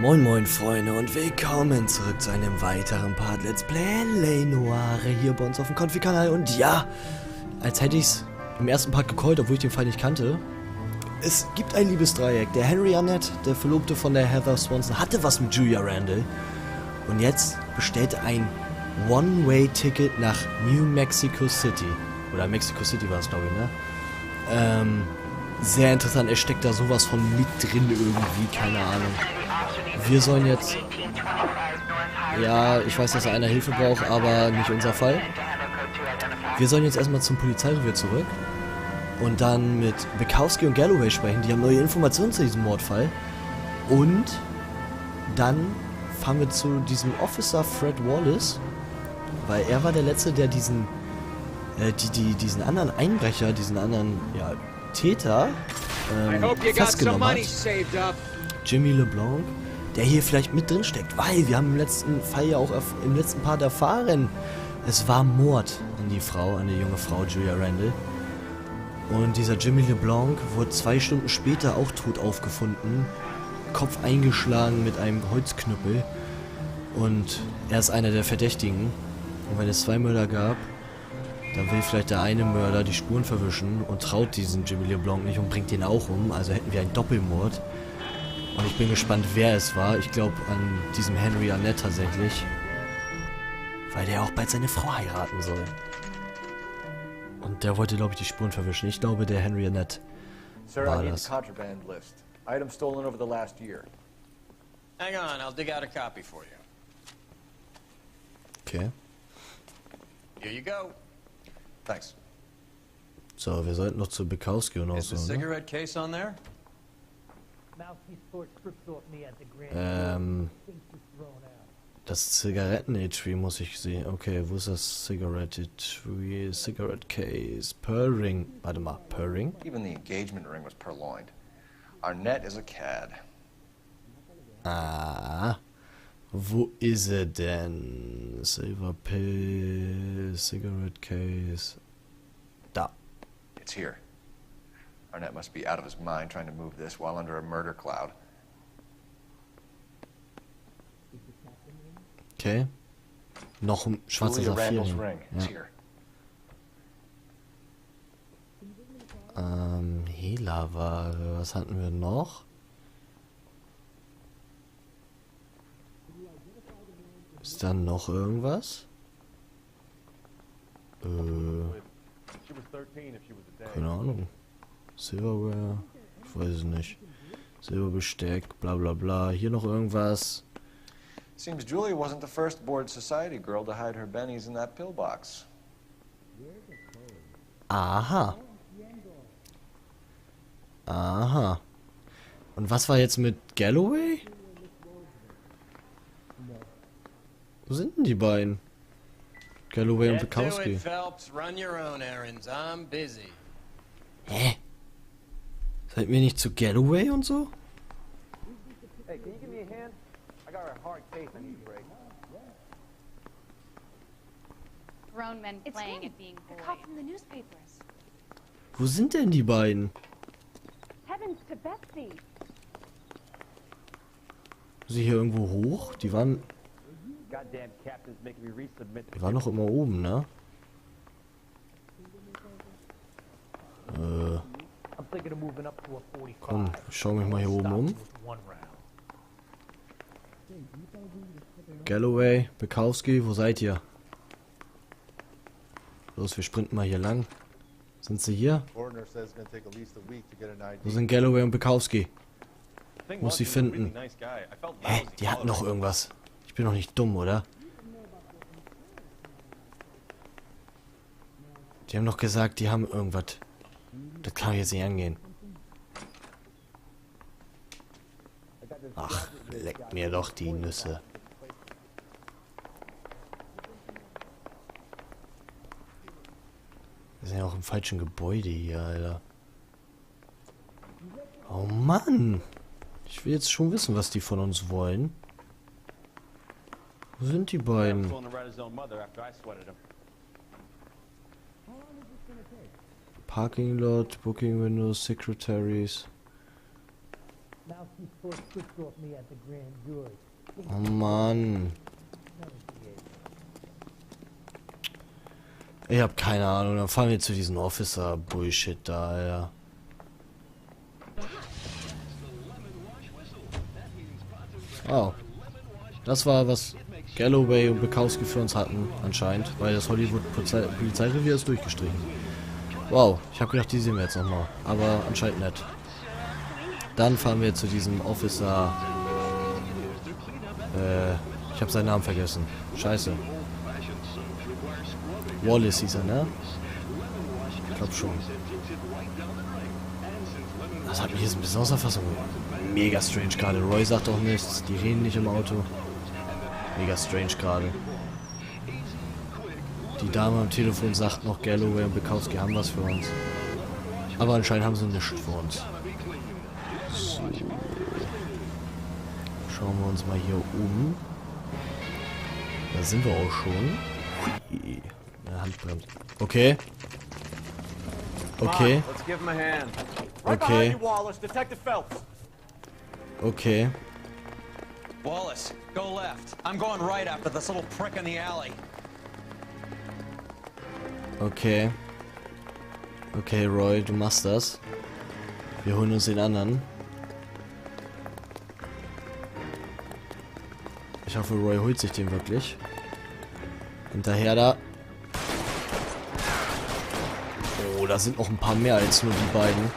Moin moin Freunde und willkommen zurück zu einem weiteren Part Let's Play Alle Noire hier bei uns auf dem Konfi-Kanal. Und ja, als hätte ich es im ersten Part gecallt, obwohl ich den Fall nicht kannte. Es gibt ein Liebesdreieck. Der Henry Annette, der Verlobte von der Heather Swanson, hatte was mit Julia Randall. Und jetzt bestellte ein One-Way-Ticket nach New Mexico City. Oder Mexico City war es, glaube ich, ne? Sehr interessant, er steckt da sowas von mit drin irgendwie, keine Ahnung. Wir sollen jetzt... Ja, ich weiß, dass er einer Hilfe braucht, aber nicht unser Fall. Wir sollen jetzt erstmal zum Polizeirevier zurück. Und dann mit Bukowski und Galloway sprechen, die haben neue Informationen zu diesem Mordfall. Und dann fahren wir zu diesem Officer Fred Wallace, weil er war der Letzte, der diesen anderen Einbrecher, diesen anderen, ja, Täter festgenommen hat. Jimmy LeBlanc, der hier vielleicht mit drin steckt, weil wir haben im letzten Fall ja auch im letzten Part erfahren, es war Mord an die Frau, an die junge Frau Julia Randall. Und dieser Jimmy LeBlanc wurde 2 Stunden später auch tot aufgefunden, Kopf eingeschlagen mit einem Holzknüppel. Und er ist einer der Verdächtigen. Und wenn es 2 Mörder gab, dann will vielleicht der eine Mörder die Spuren verwischen und traut diesen Jimmy LeBlanc nicht und bringt ihn auch um. Also hätten wir einen Doppelmord. Und ich bin gespannt, wer es war. Ich glaube an diesem Henry Annette tatsächlich. Weil der auch bald seine Frau heiraten soll. Und der wollte, glaube ich, die Spuren verwischen. Ich glaube, der Henry Annette war das. Items stolen over the last year. Hang on, I'll dig out a copy for you. Okay. Here you go. Thanks. So, wir sollten noch zu Bukowski und auch Is the so, ne? cigarette case on there? Das Zigaretten-Etui muss ich sehen. Okay, wo ist das Zigarette-Etui? Cigarette Case. Pearl Ring. Warte mal, Pearl Ring? Even the engagement ring was purloined. Arnett is a cad. Ah. Wo ist er denn? Silver Pill, Cigarette Case. Da. It's here. Arnett must be out of his mind trying to move this while under a murder cloud. Okay. Noch ein schwarzer Julia Saphir. Randall's ring. It's Ja. here. Hehlerware. Was hatten wir noch? Ist da noch irgendwas? Keine Ahnung. Silverware? Ich weiß es nicht. Silberbesteck, bla bla bla. Hier noch irgendwas. Seems Julia wasn't the first bored society girl to hide her bennies in that pillbox. Aha. Aha. Und was war jetzt mit Galloway? Wo sind denn die beiden? Galloway und Get to Bukowski. it, Phelps. Run your own errands. I'm busy. Hä? Seid ihr nicht zu Galloway und so? Hey, can you give me a hand? I got a hard case I need to break. Grown men It's playing him. at being The boys. cop from the newspapers. Wo sind denn die beiden? Heavens to Betsy. Sie hier irgendwo hoch? Die waren Goddamn captain's making me resubmit. noch immer oben, ne? I'm thinking of moving up to a 45. Komm, ich schau mich mal hier oben um. One round. Galloway, Bukowski, wo seid ihr? Los, wir sprinten mal hier lang. Sind sie hier? Wo sind Galloway und Bukowski? Muss sie finden. Hä? Die hatten noch irgendwas. Ich bin doch nicht dumm, oder? Die haben doch gesagt, die haben irgendwas. Das kann jetzt nicht angehen. Ach, leck mir doch die Nüsse. Wir sind ja auch im falschen Gebäude hier, Alter. Oh Mann! Ich will jetzt schon wissen, was die von uns wollen. Wo sind die beiden? Parking Lot, Booking Windows, Secretaries. Now she's forced switched off me at the grand jury. Oh Mann. Ich hab keine Ahnung. Dann fahren wir zu diesem Officer-Bullshit da, Alter. Oh. Das war, was Galloway und Bukowski für uns hatten, anscheinend. Weil das Hollywood-Polizeirevier ist durchgestrichen. Wow, ich habe gedacht, die sehen wir jetzt nochmal. Aber anscheinend nicht. Dann fahren wir zu diesem Officer... ich habe seinen Namen vergessen. Scheiße. Wallace hieß er, ne? Ich glaube schon. Das hat mich jetzt ein bisschen außer Fassung. Mega strange gerade. Roy sagt auch nichts. Die reden nicht im Auto. Mega strange gerade. Die Dame am Telefon sagt noch, Galloway und Bukowski haben was für uns. Aber anscheinend haben sie nichts für uns. So. Schauen wir uns mal hier um. Da sind wir auch schon. Hui. Eine Handbremse. Okay. Okay. Let's give him a hand. Okay. Right behind you, Wallace. Detective Phelps. Okay. Wallace, go left. I'm going right after this little prick in the alley. Okay. Okay, Roy, du machst das. Wir holen uns den anderen. Ich hoffe, Roy holt sich den wirklich. Hinterher da. Oh, da sind noch ein paar mehr als nur die beiden.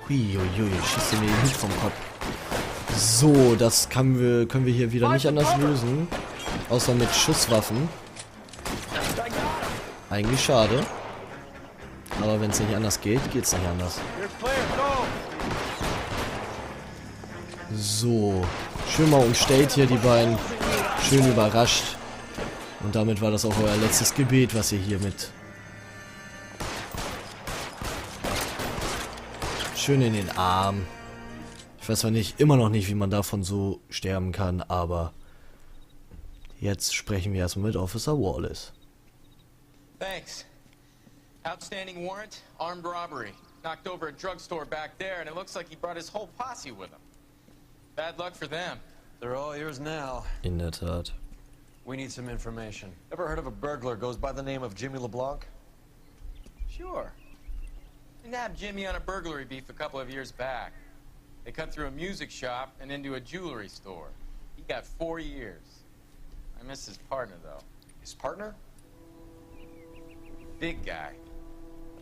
Huiuiui, schießt mir den Hut vom Kopf. So, das können wir hier wieder nicht anders lösen. Außer mit Schusswaffen. Eigentlich schade. Aber wenn es nicht anders geht, geht es nicht anders. So. Schön mal umstellt hier die beiden. Schön überrascht. Und damit war das auch euer letztes Gebet, was ihr hier mit... Schön in den Arm. Ich weiß zwar nicht, immer noch nicht, wie man davon so sterben kann, aber... Jetzt sprechen wir erstmal mit Officer Wallace. Thanks. Outstanding warrant, armed robbery. Knocked over a drugstore back there, and it looks like he brought his whole posse with him. Bad luck for them. They're all yours now. In der Tat. We need some information. Ever heard of a burglar goes by the name of Jimmy LeBlanc? Sure. We nabbed Jimmy on a burglary beef a couple of years back. They cut through a music shop and into a jewelry store. He got 4 years. I miss his partner, though. His partner? Big guy.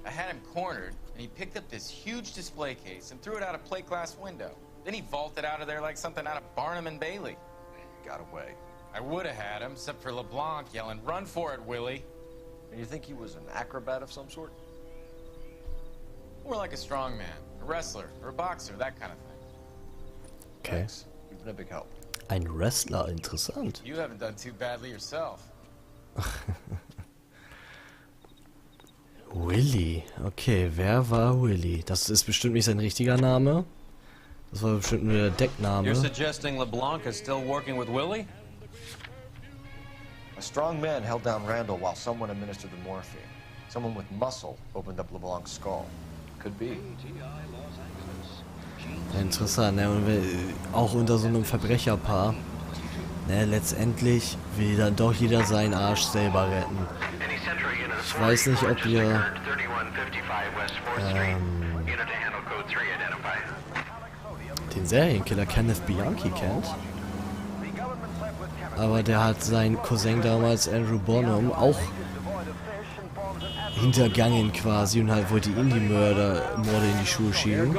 I had him cornered, and he picked up this huge display case and threw it out a plate glass window. Then he vaulted out of there like something out of Barnum and Bailey. Got away. I would have had him, except for LeBlanc yelling, "Run for it, Willie!" And you think he was an acrobat of some sort? More like a strongman, a wrestler, or a boxer, that kind of thing. Okay. Thanks. You've been a big help. Ein Wrestler, interessant. You haven't done too badly yourself. Willie. Okay, wer war Willie? Das ist bestimmt nicht sein richtiger Name. Das war bestimmt nur der Deckname. You're suggesting LeBlanc is still working with Willie? A strong man held down Randall while someone administered the morphine. Someone with muscle opened up LeBlanc's skull. Could be. Interessant, ne? Und auch unter so einem Verbrecherpaar. Ne, letztendlich will dann doch jeder seinen Arsch selber retten. Ich weiß nicht, ob ihr den Serienkiller Kenneth Bianchi kennt. Aber der hat seinen Cousin damals, Andrew Bonham, auch hintergangen quasi und halt wollte ihm die Morde in die Schuhe schieben.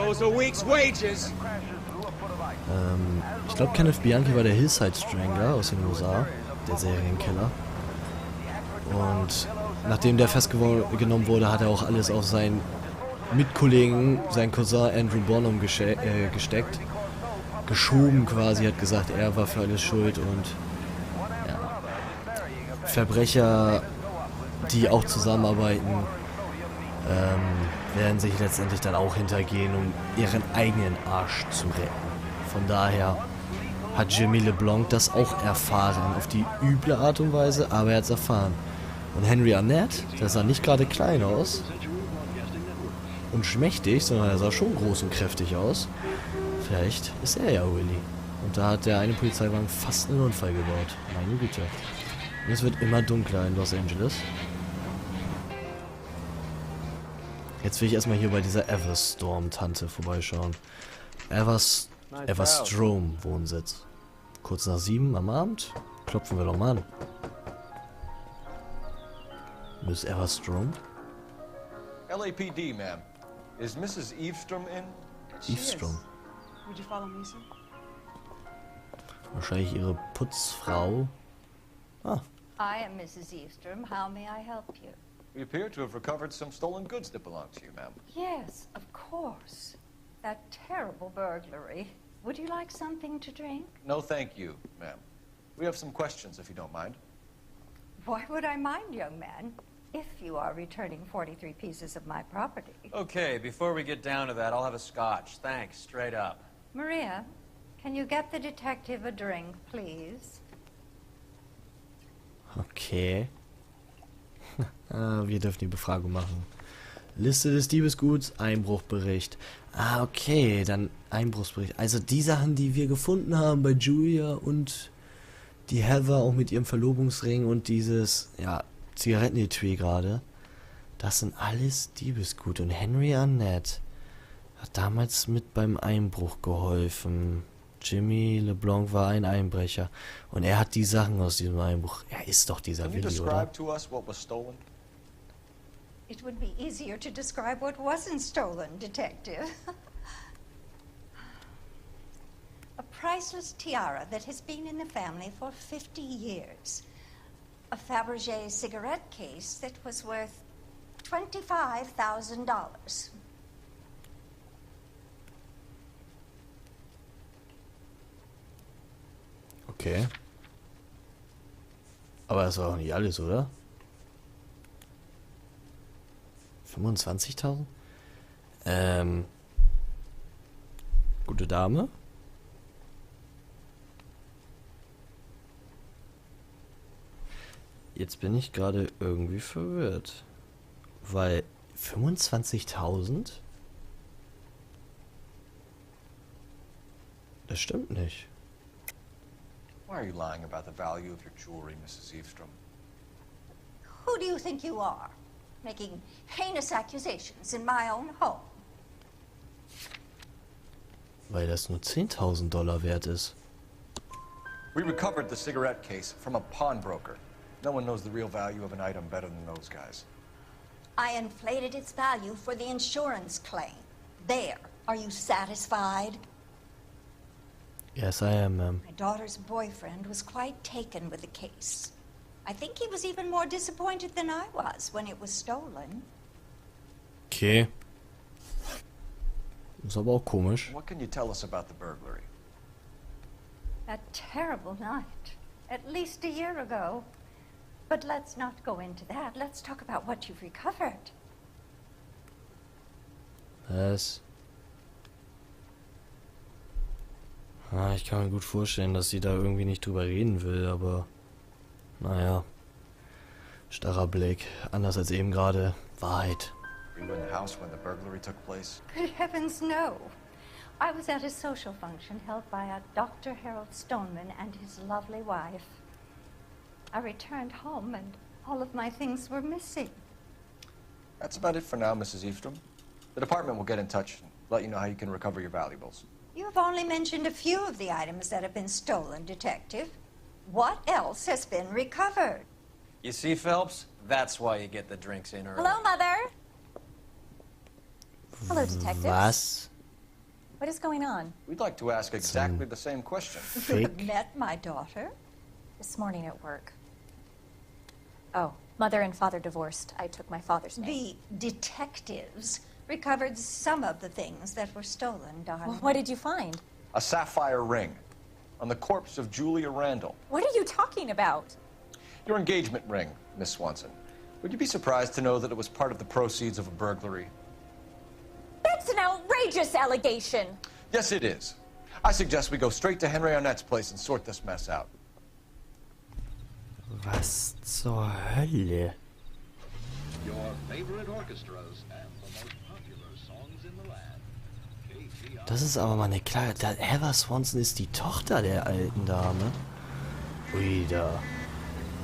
Ich glaube, Kenneth Bianchi war der Hillside Strangler aus den USA, der Serienkiller. Und nachdem der festgenommen wurde, hat er auch alles auf seinen Mitkollegen, seinen Cousin Andrew Bonham gesteckt. Geschoben quasi, hat gesagt, er war für alles schuld und ja. Verbrecher, die auch zusammenarbeiten, werden sich letztendlich dann auch hintergehen, um ihren eigenen Arsch zu retten. Von daher hat Jimmy LeBlanc das auch erfahren, auf die üble Art und Weise, aber er hat es erfahren. Und Henry Arnett, der sah nicht gerade klein aus und schmächtig, sondern er sah schon groß und kräftig aus. Vielleicht ist er ja Willy. Und da hat der eine Polizeiwagen fast einen Unfall gebaut. Meine Güte. Und es wird immer dunkler in Los Angeles. Jetzt will ich erstmal hier bei dieser Everstorm-Tante vorbeischauen. Everstrom-Wohnsitz. Kurz nach 7 am Abend. Klopfen wir doch mal an. Miss Everstrom? LAPD, ma'am. Is Mrs. Eavestrom in? Eavestrom. Would you follow me, sir? Wahrscheinlich ihre Putzfrau. Ah, I am Mrs. Eavestrom. How may I help you? We appear to have recovered some stolen goods that belong to you, ma'am. Yes, of course. That terrible burglary. Would you like something to drink? No, thank you, ma'am. We have some questions, if you don't mind. Why would I mind, young man, if you are returning 43 pieces of my property? Okay, before we get down to that, I'll have a scotch. Thanks, straight up. Maria, can you get the detective a drink, please? okay. Wir dürfen die Befragung machen. Liste des Diebesguts, Einbruchbericht. Ah, okay, dann Einbruchsbericht. Also die Sachen, die wir gefunden haben bei Julia und die Heather auch mit ihrem Verlobungsring und dieses, ja, Zigarettenetui gerade. Das sind alles Diebesgut. Und Henry Annette hat damals mit beim Einbruch geholfen. Jimmy LeBlanc war ein Einbrecher. Und er hat die Sachen aus diesem Einbruch. Er ist doch dieser Can you Willi, oder? describe to us what was stolen? It would be easier to describe what wasn't stolen, Detective. A priceless tiara that has been in the family for 50 years. A Fabergé cigarette case that was worth $25,000. Okay. Aber das war auch nicht alles, oder? 25.000? Gute Dame. Jetzt bin ich gerade irgendwie verwirrt. Weil 25.000? Das stimmt nicht. Why are you lying about the value of your jewelry, Mrs. Eavestrom? Who do you think you are? Making heinous accusations in my own home. Weil das nur $10.000 wert ist. We recovered the cigarette case from a pawnbroker. No one knows the real value of an item better than those guys. I inflated its value for the insurance claim. There. Are you satisfied? Yes, I am, ma'am. My daughter's boyfriend was quite taken with the case. I think he was even more disappointed than I was when it was stolen. Okay. Ist aber auch komisch. What can you tell us about the burglary? A terrible night. At least a year ago. But let's not go into that. Let's talk about what you've recovered. Was? Ah, ich kann mir gut vorstellen, dass sie da irgendwie nicht drüber reden will, aber naja. Starrer Blick. Anders als eben gerade. Wahrheit. Were you in the house when the burglary took place? Good heavens, no. I was at a social function held by a Dr. Harold Stoneman and his lovely wife. I returned home and all of my things were missing. That's about it for now, Mrs. Eavestrom. The department will get in touch and let you know how you can recover your valuables. You have only mentioned a few of the items that have been stolen, Detective. What else has been recovered? You see, Phelps? That's why you get the drinks in early. Hello, Mother. Hello, detectives. Was? What is going on? We'd like to ask exactly the same question. You have Fake? met my daughter? This morning at work. Oh, mother and father divorced. I took my father's name. The detectives recovered some of the things that were stolen, darling. Well, what did you find? A sapphire ring on the corpse of Julia Randall. What are you talking about? Your engagement ring, Miss Swanson. Would you be surprised to know that it was part of the proceeds of a burglary? That's an outrageous allegation. Yes, it is. I suggest we go straight to Henry Arnett's place and sort this mess out. Was zur Hölle? Your favorite orchestras and the most popular songs in the land. Das ist aber mal eine klare... Heather Swanson ist die Tochter der alten Dame. Ui, da.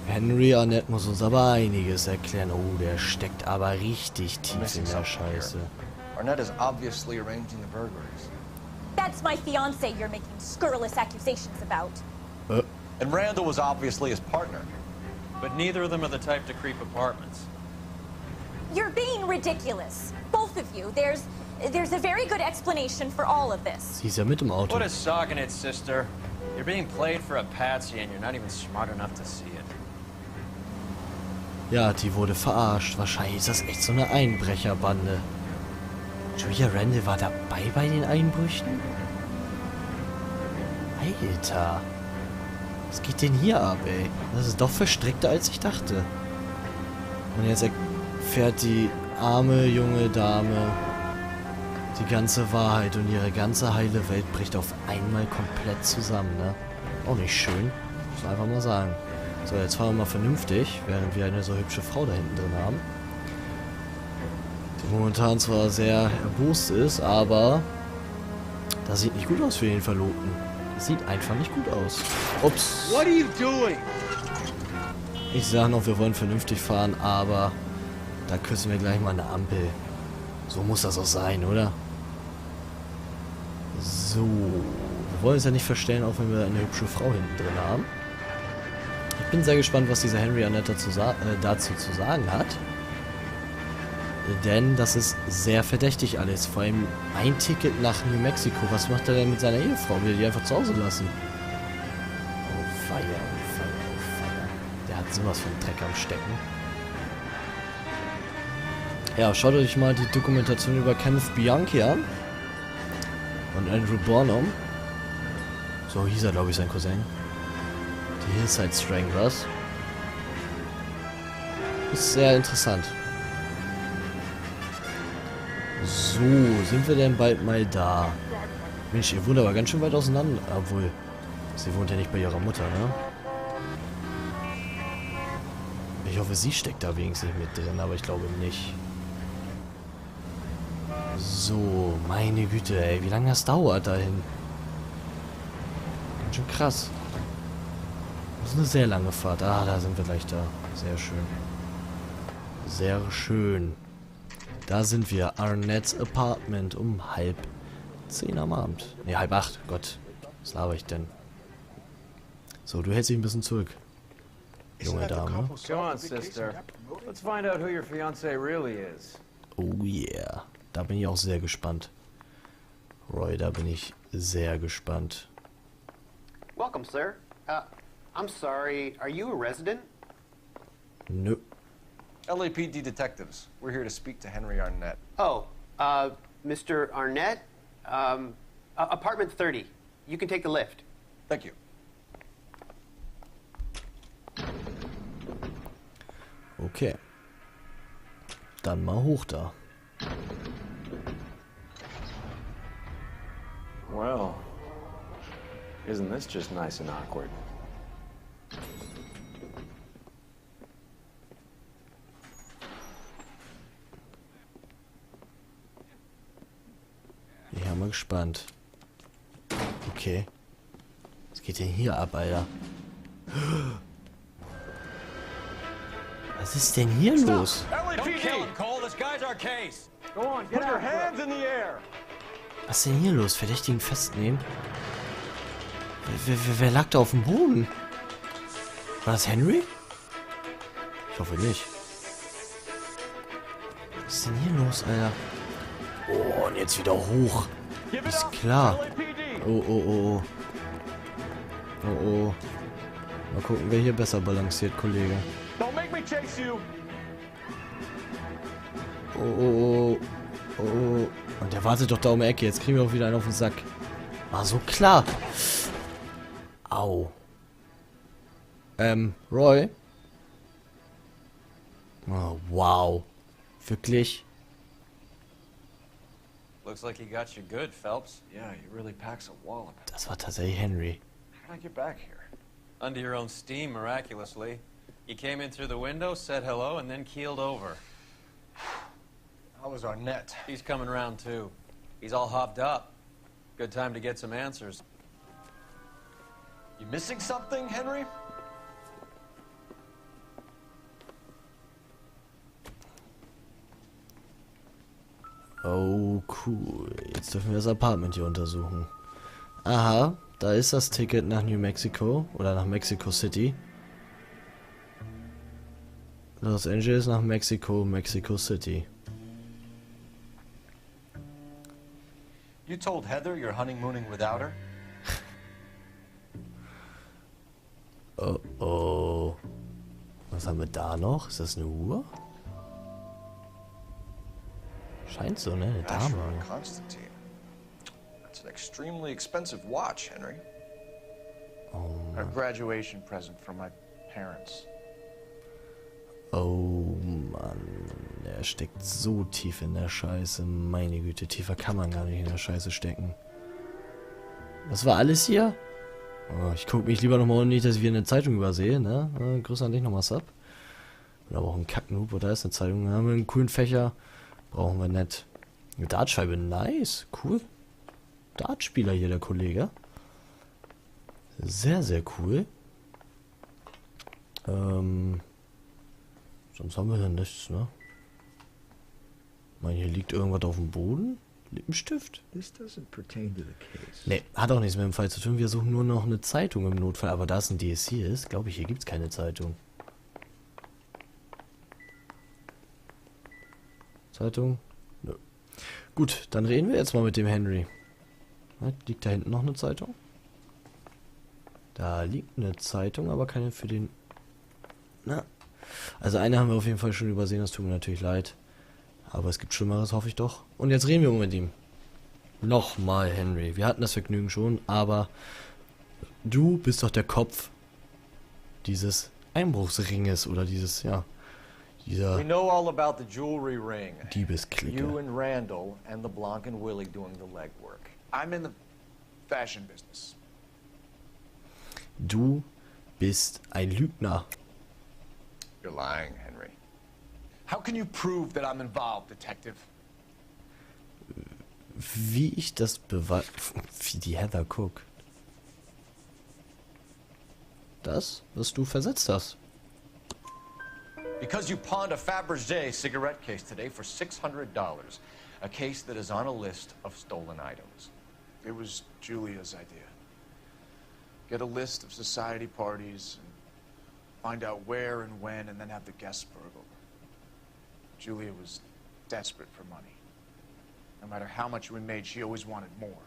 Henry Arnett muss uns aber einiges erklären. Oh, der steckt aber richtig tief in der Scheiße. Arnett is obviously arranging the burglaries. That's my fiance you're making scurrilous accusations about. And Randall was obviously his partner. But neither of them are the type to creep apartments. You're being ridiculous. Both of you. There's a very good explanation for all of this. Sie ist ja mit im Auto. What is sogging it, sister? You're being played for a patsy and you're not even smart enough to see it. Ja, die wurde verarscht. Wahrscheinlich ist das echt so eine Einbrecherbande. Julia Randall war dabei bei den Einbrüchen? Alter. Was geht denn hier ab, ey? Das ist doch verstrickter, als ich dachte. Und jetzt erfährt die arme junge Dame die ganze Wahrheit und ihre ganze heile Welt bricht auf einmal komplett zusammen, ne? Auch nicht schön. Muss man einfach mal sagen. So, jetzt fahren wir mal vernünftig, während wir eine so hübsche Frau da hinten drin haben. Die momentan zwar sehr erbost ist, aber das sieht nicht gut aus für den Verlobten. Das sieht einfach nicht gut aus. Ups. What are you doing? Ich sage noch, wir wollen vernünftig fahren, aber da küssen wir gleich mal eine Ampel. So muss das auch sein, oder? So. Wir wollen es ja nicht verstellen, auch wenn wir eine hübsche Frau hinten drin haben. Ich bin sehr gespannt, was dieser Henry Arnett dazu zu sagen hat. Denn das ist sehr verdächtig alles. Vor allem ein Ticket nach New Mexico. Was macht er denn mit seiner Ehefrau? Will er die einfach zu Hause lassen? Oh, Feier, oh, Feier, oh, Feier. Der hat sowas von Dreck am Stecken. Ja, schaut euch mal die Dokumentation über Kenneth Bianchi an. Und Andrew Barnum. So hieß er, glaube ich, sein Cousin. Die Hillside Stranglers. Ist sehr interessant. So, sind wir denn bald mal da? Mensch, ihr wohnt aber ganz schön weit auseinander. Obwohl, sie wohnt ja nicht bei ihrer Mutter, ne? Ich hoffe, sie steckt da wenigstens mit drin, aber ich glaube nicht. So, meine Güte, ey, wie lange das dauert dahin? Ganz schön krass. Das ist eine sehr lange Fahrt. Ah, da sind wir gleich da. Sehr schön. Sehr schön. Da sind wir. Arnett's Apartment um 9:30 am Abend. Ne, 7:30. Gott, was laber ich denn? So, du hältst dich ein bisschen zurück. Junge Dame. Come on, sister. Let's find out who your fiance really is. Oh yeah. Da bin ich auch sehr gespannt. Roy, da bin ich sehr gespannt. Welcome, sir. I'm sorry, are you a resident? Nö. LAPD detectives. We're here to speak to Henry Arnett. Oh, Mr. Arnett? Apartment 30. You can take the lift. Thank you. Okay. Dann mal hoch da. Well, isn't this just nice and awkward? Ich bin mal gespannt. Okay. Was geht denn hier ab, Alter? Was ist denn hier los? Was ist denn hier los? Verdächtigen festnehmen? Wer lag da auf dem Boden? War das Henry? Ich hoffe nicht. Was ist denn hier los, Alter? Oh, und jetzt wieder hoch. Ist klar. Oh, oh, oh, oh. Oh, oh. Mal gucken, wer hier besser balanciert, Kollege. Oh, oh, oh. Oh, oh. Und der wartet doch da um die Ecke. Jetzt kriegen wir auch wieder einen auf den Sack. War so klar. Au. Roy? Oh, wow. Wirklich? Looks like he got you good, Phelps. Yeah, he really packs a wallop. Das war tatsächlich Henry. How did I get back here? Under your own steam, miraculously. You came in through the window, said hello, and then keeled over. How was Arnett? He's coming around, too. He's all hopped up. Good time to get some answers. You missing something, Henry? Oh, cool. Jetzt dürfen wir das Apartment hier untersuchen. Aha, da ist das Ticket nach New Mexico oder nach Mexico City. Los Angeles nach Mexiko, Mexico City. You told Heather you're honeymooning without her? Oh oh. Was haben wir da noch? Ist das eine Uhr? Scheint so, ne? Eine Dame. Constantine. That's an extremely expensive watch, Henry. Oh A Mann. graduation present from my parents. Oh Mann. Der steckt so tief in der Scheiße. Meine Güte, tiefer kann man gar nicht in der Scheiße stecken. Das war alles hier? Oh, ich gucke mich lieber nochmal nicht, dass ich wieder eine Zeitung übersehe, ne? Grüße an dich nochmal, Sub. Oder aber auch ein Kacknoob, oder ist eine Zeitung? Da haben wir einen coolen Fächer. Brauchen wir nicht. Eine Dartscheibe, nice, cool. Dartspieler hier, der Kollege. Sehr, sehr cool. Sonst haben wir ja nichts, ne? Ich meine, hier liegt irgendwas auf dem Boden. Lippenstift? Ne, hat auch nichts mit dem Fall zu tun. Wir suchen nur noch eine Zeitung im Notfall. Aber da es ein DSC ist, glaube ich, hier gibt es keine Zeitung. Zeitung? Nö. Gut, dann reden wir jetzt mal mit dem Henry. Liegt da hinten noch eine Zeitung? Da liegt eine Zeitung, aber keine für den... Na. Also eine haben wir auf jeden Fall schon übersehen, das tut mir natürlich leid. Aber es gibt Schlimmeres, hoffe ich doch. Und jetzt reden wir mit ihm. Nochmal, Henry. Wir hatten das Vergnügen schon, aber du bist doch der Kopf dieses Einbruchsringes oder dieses, ja, dieser We know all about the jewelry ring. Diebesklicke. You and Randall and LeBlanc and Willie doing the legwork. I'm in the fashion business. Du bist ein Lügner. You're lying, Henry. How can you prove that I'm involved, Detective? Wie ich das beweise... Wie die Heather guckt. Das, was du versetzt hast. Because you pawned a Fabergé cigarette case today for $600. A case that is on a list of stolen items. It was Julia's idea. Get a list of society parties and find out where and when and then have the guests burgled. Julia was desperate for money. No matter how much we made, she always wanted more.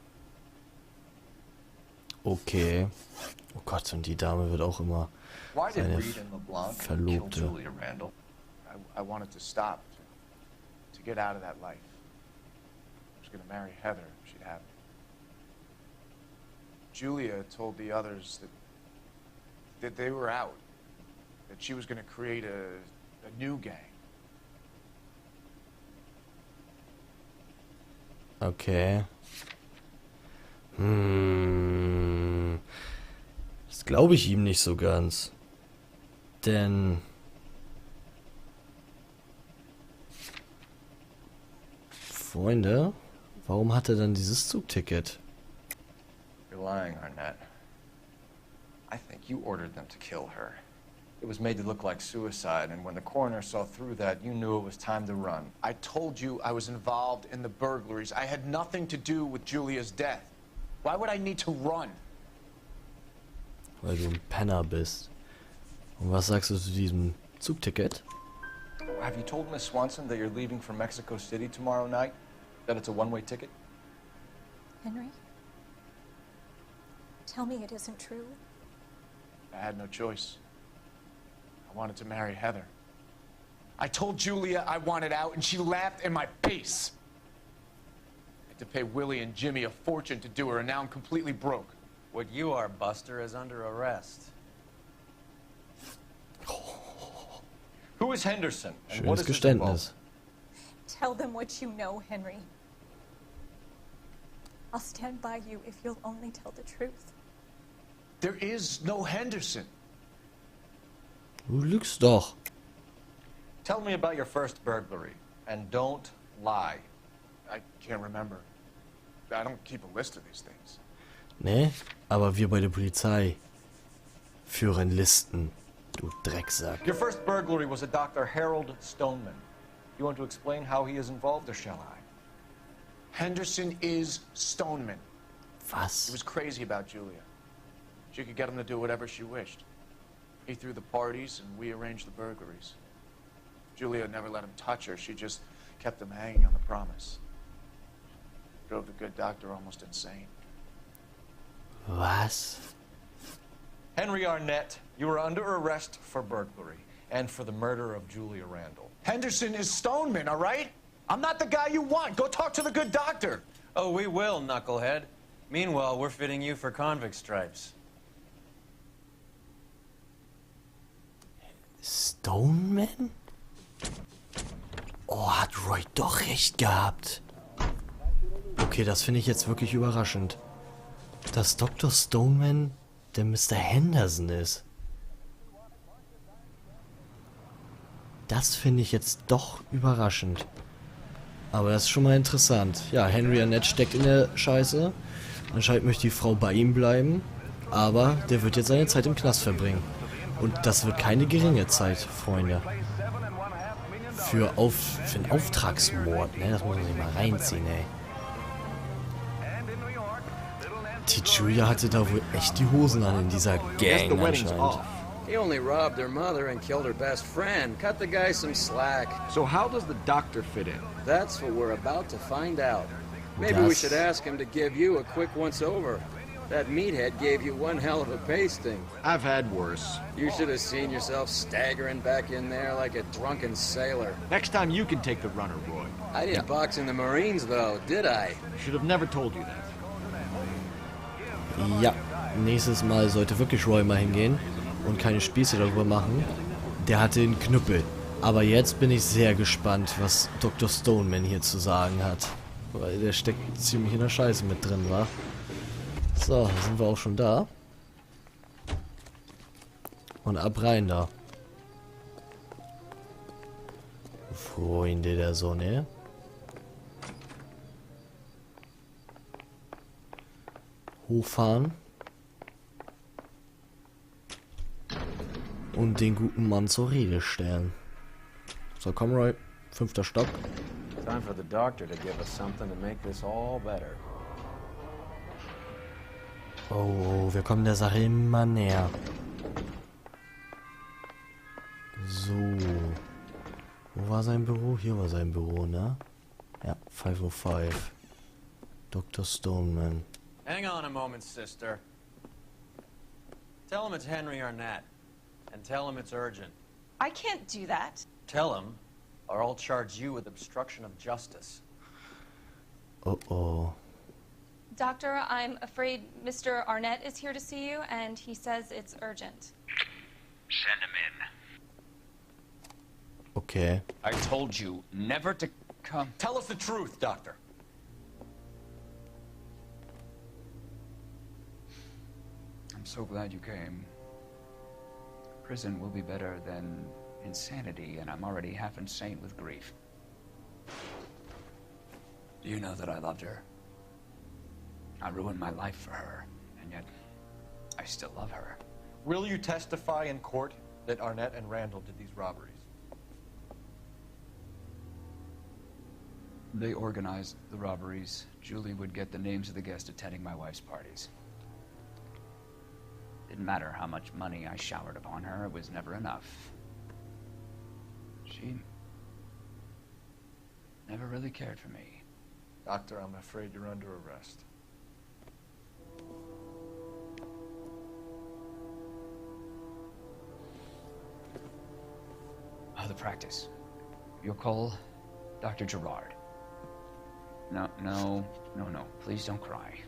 Okay. Oh Gott, und die Dame wird auch immer Why did seine Reed and LeBlanc kill Verlobte. Julia, Randall? I wanted to stop, to get out of that life. I was going to marry Heather if she'd have me. Julia told the others that they were out, that she was going to create a new gang. Okay. Das glaube ich ihm nicht so ganz. Denn... Freunde, warum hat er dann dieses Zugticket? You're lying, Arnett. I think you ordered them to kill her. It was made to look like suicide, and when the coroner saw through that, you knew it was time to run. I told you I was involved in the burglaries. I had nothing to do with Julia's death. Why would I need to run? Weil du ein Penner bist. Und was sagst du zu diesem Zugticket? Have you told Miss Swanson that you're leaving for Mexico City tomorrow night? That it's a one-way ticket? Henry? Tell me it isn't true. I had no choice. I wanted to marry Heather. I told Julia I wanted out, and she laughed in my face. I had to pay Willie and Jimmy a fortune to do her, and now I'm completely broke. What you are, Buster, is under arrest. Who is Henderson? And what Schönes is his Geständnis. involvement? Tell them what you know, Henry. I'll stand by you if you'll only tell the truth. There is no Henderson. Du lügst doch. Tell me about your first burglary, and don't lie. I can't remember. I don't keep a list of these things. Ne? Aber wir bei der Polizei führen Listen, du Drecksack. Your first burglary was a Dr. Harold Stoneman. You want to explain how he is involved, or shall I? Henderson is Stoneman. He Was? was crazy about Julia. She could get him to do whatever she wished. He threw the parties, and we arranged the burglaries. Julia never let him touch her. She just kept him hanging on the promise. Drove the good doctor almost insane. Was? Henry Arnett, you are under arrest for burglary and for the murder of Julia Randall. Henderson is Stoneman, all right? I'm not the guy you want. Go talk to the good doctor. Oh, we will, knucklehead. Meanwhile, we're fitting you for convict stripes. Stoneman? Oh, hat Roy doch recht gehabt. Okay, das finde ich jetzt wirklich überraschend. Dass Dr. Stoneman der Mr. Henderson ist. Das finde ich jetzt doch überraschend. Aber das ist schon mal interessant. Ja, Henry Arnett steckt in der Scheiße. Anscheinend möchte die Frau bei ihm bleiben. Aber der wird jetzt seine Zeit im Knast verbringen. Und das wird keine geringe Zeit, Freunde. Für einen Auftragsmord, ne? Das muss man sich mal reinziehen, ey. Die Julia hatte da wohl echt die Hosen an in dieser Gang anscheinend. He only robbed her mother and killed her best friend. Cut the guy some slack. So how does the doctor fit in? That's what we're about to find out. Maybe we should ask him to give you a quick once-over. That meathead gave you one hell of a pasting. I've had worse. You should have seen yourself staggering back in there like a drunken sailor. Next time you can take the runner, Roy. I didn't box in the Marines, though, did I? Should have never told you that. Ja, nächstes Mal sollte wirklich Roy mal hingehen und keine Spieße darüber machen. Der hatte den Knüppel. Aber jetzt bin ich sehr gespannt, was Dr. Stoneman hier zu sagen hat. Weil der steckt ziemlich in der Scheiße mit drin, wa? So, sind wir auch schon da. Und ab rein da. Freunde der Sonne. Hochfahren. Und den guten Mann zur Rede stellen. So, komm, Roy. 5. Stock. Time for the doctor to give us something to make this all better. Oh, wir kommen der Sache immer näher. So. Wo war sein Büro? Hier war sein Büro, ne? Ja, 505. Dr. Stoneman. Hang on a moment, sister. Tell him it's Henry Arnett. And tell him it's urgent. I can't do that. Tell him, or I'll charge you with obstruction of justice. Uh-oh. Doctor, I'm afraid Mr. Arnett is here to see you, and he says it's urgent. Send him in. Okay. I told you never to come. Tell us the truth, Doctor. I'm so glad you came. Prison will be better than insanity, and I'm already half insane with grief. Do you know that I loved her? I ruined my life for her, and yet I still love her. Will you testify in court that Arnett and Randall did these robberies? They organized the robberies. Julie would get the names of the guests attending my wife's parties. Didn't matter how much money I showered upon her, it was never enough. She never really cared for me. Doctor, I'm afraid you're under arrest. The practice. You'll call Dr. Gerard. No. Please don't cry.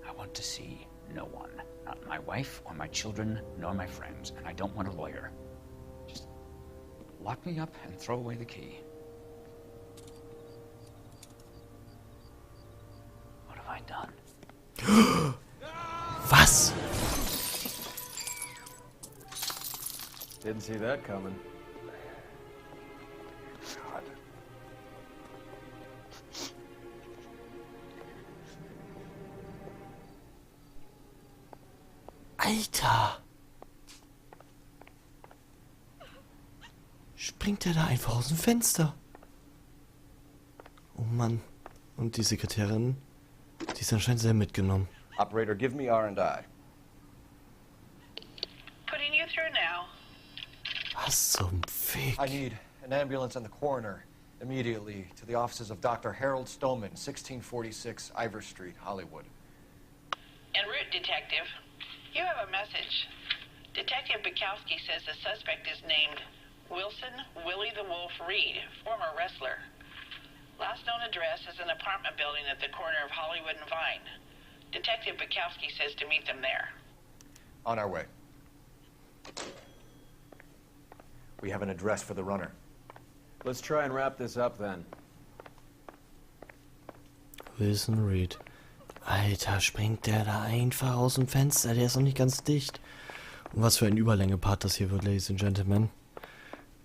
I want to see no one. Not my wife or my children, nor my friends. And I don't want a lawyer. Just lock me up and throw away the key. What have I done? Was? Didn't see that coming. God. Alter! Springt er da einfach aus dem Fenster? Oh Mann. Und die Sekretärin, die ist anscheinend sehr mitgenommen. Operator, give me R&I. Putting you through now. Was zum Fick? I need an ambulance and the coroner immediately to the offices of Dr. Harold Stoneman, 1646 Ivor Street, Hollywood. En route, Detective. You have a message. Detective Bukowski says the suspect is named Wilson Willie the Wolf Reed, former wrestler. Last known address is an apartment building at the corner of Hollywood and Vine. Detective Bukowski says to meet them there. On our way. We have an address for the runner. Let's try and wrap this up then. Wilson Reed. Alter, springt der da einfach aus dem Fenster? Der ist noch nicht ganz dicht. Und was für ein Überlänge-Part das hier wird, Ladies and Gentlemen.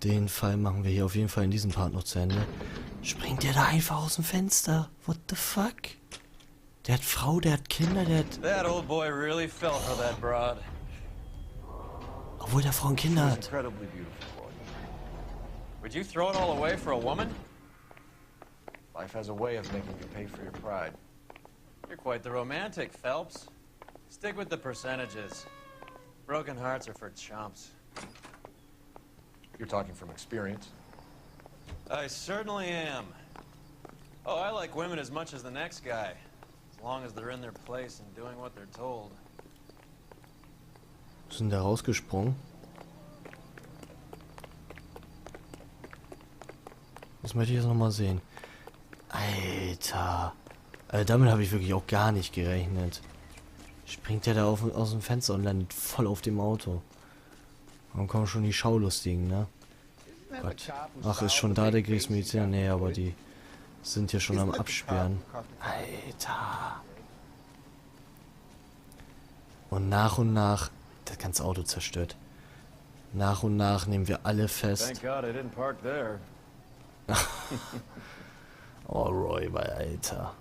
Den Fall machen wir hier auf jeden Fall in diesem Part noch zu Ende. Springt der da einfach aus dem Fenster? What the fuck? Der hat Frau, der hat Kinder, der hat... That old boy really fell for that broad. Obwohl der Frau und Kinder hat. Incredibly beautiful. Would you throw it all away for a woman? Life has a way of making you pay for your pride. You're quite the romantic, Phelps. Stick with the percentages. Broken hearts are for chumps. You're talking from experience. I certainly am. Oh, I like women as much as the next guy. As long as they're in their place and doing what they're told. Sind da rausgesprungen? Das möchte ich jetzt nochmal sehen. Alter. Also damit habe ich wirklich auch gar nicht gerechnet. Springt der da aus dem Fenster und landet voll auf dem Auto. Dann kommen schon die Schaulustigen, ne? Gott. Ach, ist schon da der Kriegsmilitär? Nee, aber die sind hier schon am Absperren. Alter. Und nach das ganze Auto zerstört. Nach und nach nehmen wir alle fest. Oh, Roy, Alter.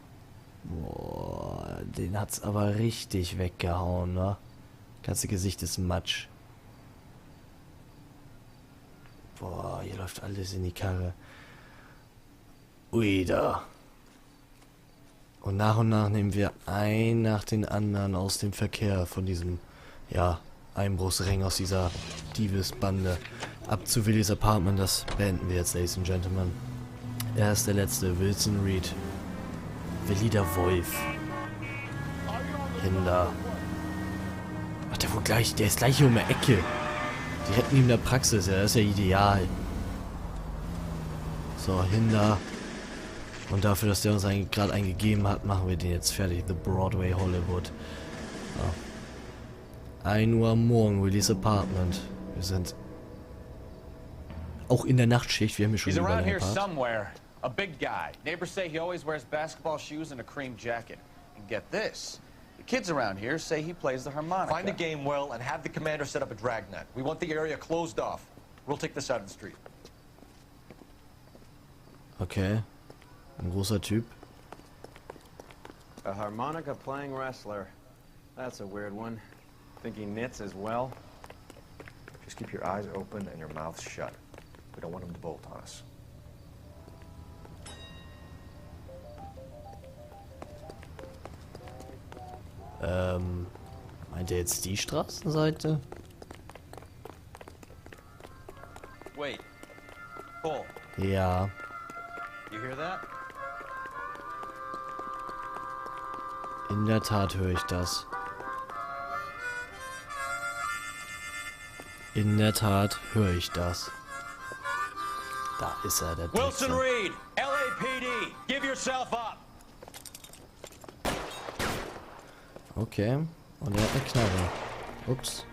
Boah, den hat's aber richtig weggehauen, ne? Ganze Gesicht ist Matsch. Boah, hier läuft alles in die Karre. Ui, da. Und nach nehmen wir einen nach den anderen aus dem Verkehr von diesem, ja, Einbruchsring aus dieser Diebesbande. Ab zu Willys Apartment, das beenden wir jetzt, Ladies and Gentlemen. Er ist der letzte, Wilson Reed. Willi der Wolf. Hinder. Ach, der ist gleich hier um die Ecke. Die hätten ihm in der Praxis, ja, das ist ja ideal. So, Hinder. Und dafür, dass der uns gerade einen gegeben hat, machen wir den jetzt fertig. The Broadway Hollywood. Ja. 1 Uhr am Morgen, Willys Apartment. Wir sind auch in der Nachtschicht. Wir haben hier schon über den Part. A big guy. Neighbors say he always wears basketball shoes and a cream jacket. And get this. The kids around here say he plays the harmonica. Find the game well and have the commander set up a dragnet. We want the area closed off. We'll take this out of the street. Okay. Ein großer Typ. A harmonica playing wrestler. That's a weird one. Think he knits as well? Just keep your eyes open and your mouth shut. We don't want him to bolt on us. Meint er jetzt die Straßenseite? Wait. Pull. Ja. You hear that? In der Tat höre ich das. In der Tat höre ich das. Da ist er, der Wilson Reed, LAPD, give yourself up. Okay. Und er hat eine Knarre. Ups.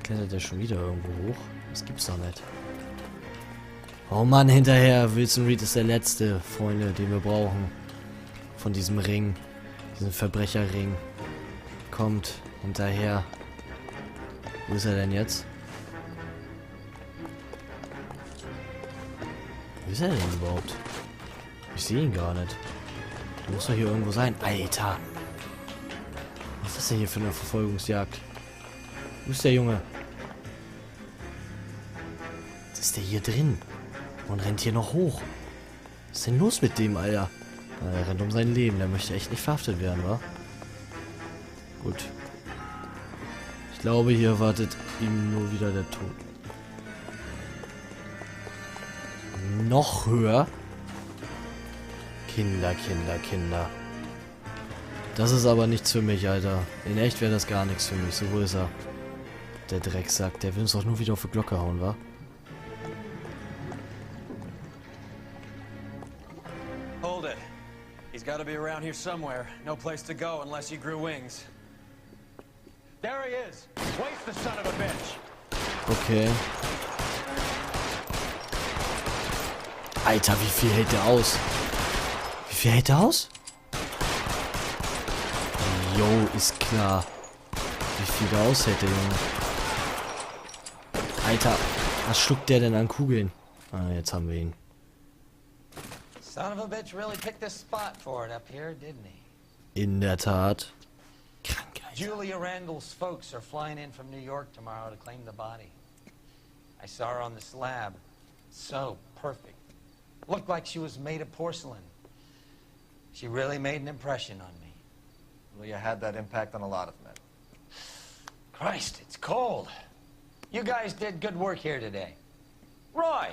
Klettert er schon wieder irgendwo hoch? Das gibt's doch nicht. Oh Mann, hinterher. Wilson Reed ist der letzte, Freunde, den wir brauchen. Von diesem Ring. Diesem Verbrecherring. Kommt hinterher. Wo ist er denn jetzt? Wo ist er denn überhaupt? Ich sehe ihn gar nicht. Der muss doch hier irgendwo sein. Alter. Was ist denn hier für eine Verfolgungsjagd? Wo ist der Junge? Was ist der hier drin? Und rennt hier noch hoch. Was ist denn los mit dem, Alter? Er rennt um sein Leben. Der möchte echt nicht verhaftet werden, wa? Gut. Ich glaube, hier wartet ihm nur wieder der Tod. Noch höher. Kinder, Kinder, Kinder. Das ist aber nichts für mich, Alter. In echt wäre das gar nichts für mich. So, wo ist er? Der Drecksack. Der will uns doch nur wieder auf die Glocke hauen, wa? Hold it. He's got to be around here somewhere. No place to go unless he grew wings. There he is. Waste the son of a bitch. Okay. Alter, wie viel hält der aus? Wie viel hält der aus? Jo, ist klar. Wie viel der aushält, der Junge. Alter, was schluckt der denn an Kugeln? Ah, jetzt haben wir ihn. Son of a bitch really picked this spot for it up here, didn't he? In der Tat. Krankheit. Julia Randall's folks are flying in from New York tomorrow to claim the body. I saw her on the slab. So perfect. Looked like she was made of porcelain. She really made an impression on me. Julia had that impact on a lot of men. Christ, it's cold. You guys did good work here today. Roy,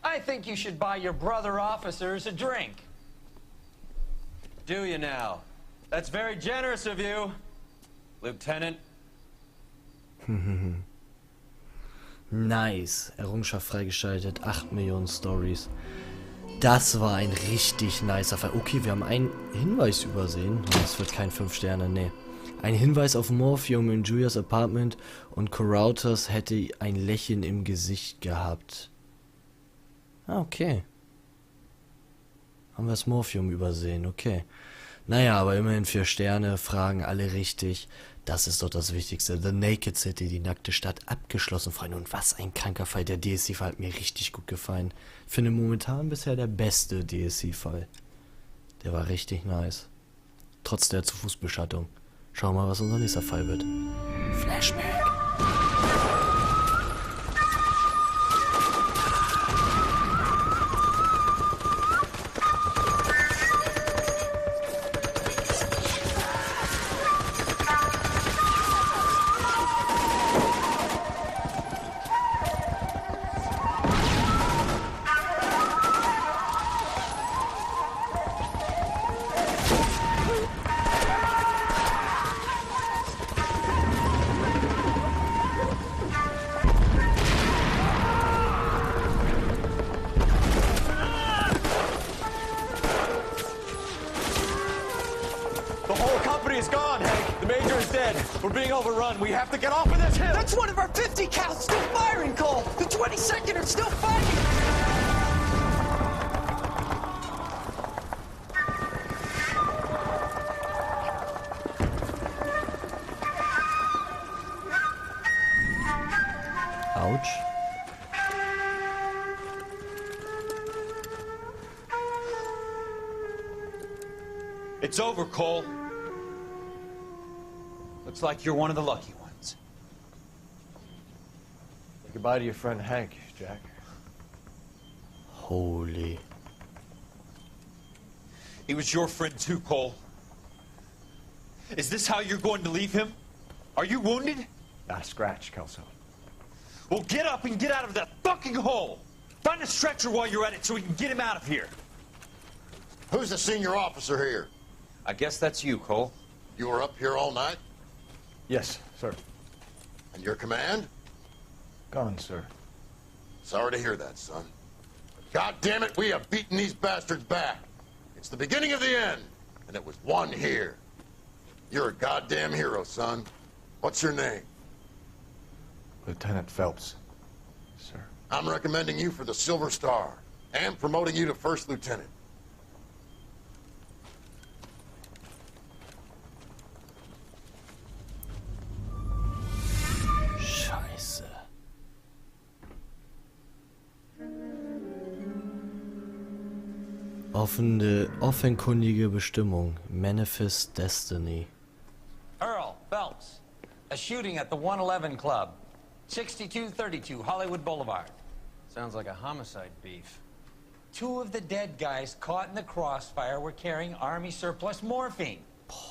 I think you should buy your brother officers a drink. Do you now? That's very generous of you, Lieutenant. Nice. Errungenschaft freigeschaltet. 8 Millionen Stories. Das war ein richtig nicer Fall. Okay, wir haben einen Hinweis übersehen. Das wird kein 5 Sterne, nee. Ein Hinweis auf Morphium in Julias Apartment und Corautas hätte ein Lächeln im Gesicht gehabt. Ah, okay. Haben wir das Morphium übersehen, okay. Naja, aber immerhin 4 Sterne, Fragen alle richtig. Das ist doch das Wichtigste. The Naked City, die nackte Stadt, abgeschlossen, Freunde. Und was ein kranker Fall. Der DSC-Fall hat mir richtig gut gefallen. Finde momentan bisher der beste DSC-Fall. Der war richtig nice. Trotz der Zu-Fuß-Beschattung. Schauen wir mal, was unser nächster Fall wird. Flashback. We're being overrun. We have to get off of this hill. That's one of our 50 cals still firing, Cole. The 22nd are still fighting. Ouch. It's over, Cole. Looks like you're one of the lucky ones. Say goodbye to your friend Hank, Jack. Holy. He was your friend too, Cole. Is this how you're going to leave him? Are you wounded? Ah, scratch, Kelso. Well, get up and get out of that fucking hole. Find a stretcher while you're at it so we can get him out of here. Who's the senior officer here? I guess that's you, Cole. You were up here all night? Yes, sir. And your command? Gone, sir. Sorry to hear that, son. God damn it, we have beaten these bastards back. It's the beginning of the end, and it was one here. You're a goddamn hero, son. What's your name? Lieutenant Phelps, sir. I'm recommending you for the Silver Star and promoting you to First Lieutenant. Scheiße. Offenkundige Bestimmung. Manifest Destiny. A shooting at the 111 Club, 6232 Hollywood Boulevard. Sounds like a homicide beef. 2 of the dead guys caught in the crossfire were carrying Army surplus morphine.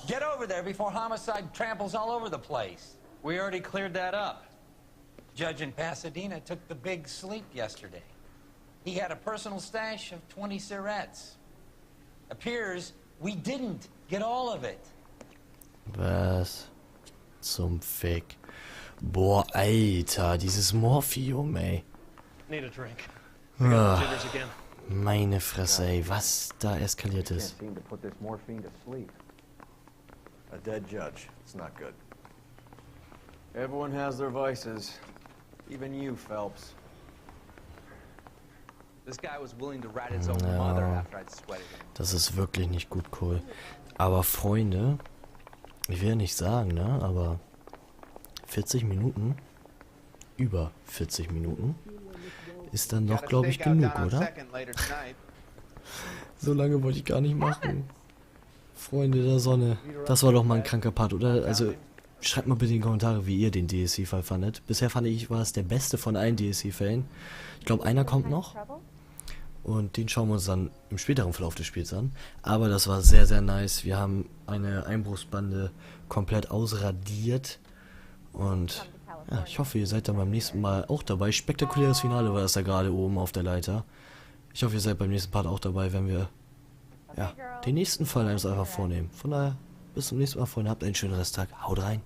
Get over there before homicide tramples all over the place. We already cleared that up. Judge in Pasadena took the big sleep yesterday. He had a personal stash of 20 cigarettes. Appears we didn't get all of it. Was zum Fick? Boah, Alter, dieses Morphium, ey. Need a drink. Meine Fresse, ey, was da eskaliert ist. A dead judge. It's not good. Everyone has their vices. Even you, Phelps. This guy was willing to rat his own mother after I'd sweated him. Das ist wirklich nicht gut, cool. Aber Freunde, ich will ja nicht sagen, ne, aber 40 Minuten, über 40 Minuten, ist dann doch, glaube ich, genug, oder? So lange wollte ich gar nicht machen. Freunde der Sonne, das war doch mal ein kranker Part, oder? Also, schreibt mal bitte in die Kommentare, wie ihr den DLC-Fall fandet. Bisher fand ich, war es der beste von allen DLC-Fällen. Ich glaube, einer kommt noch. Und den schauen wir uns dann im späteren Verlauf des Spiels an. Aber das war sehr, sehr nice. Wir haben eine Einbruchsbande komplett ausradiert. Und ja, ich hoffe, ihr seid dann beim nächsten Mal auch dabei. Spektakuläres Finale war das da gerade oben auf der Leiter. Ich hoffe, ihr seid beim nächsten Part auch dabei, wenn wir den nächsten Fall einfach vornehmen. Von daher, bis zum nächsten Mal, Freunde. Habt einen schönen Resttag. Haut rein.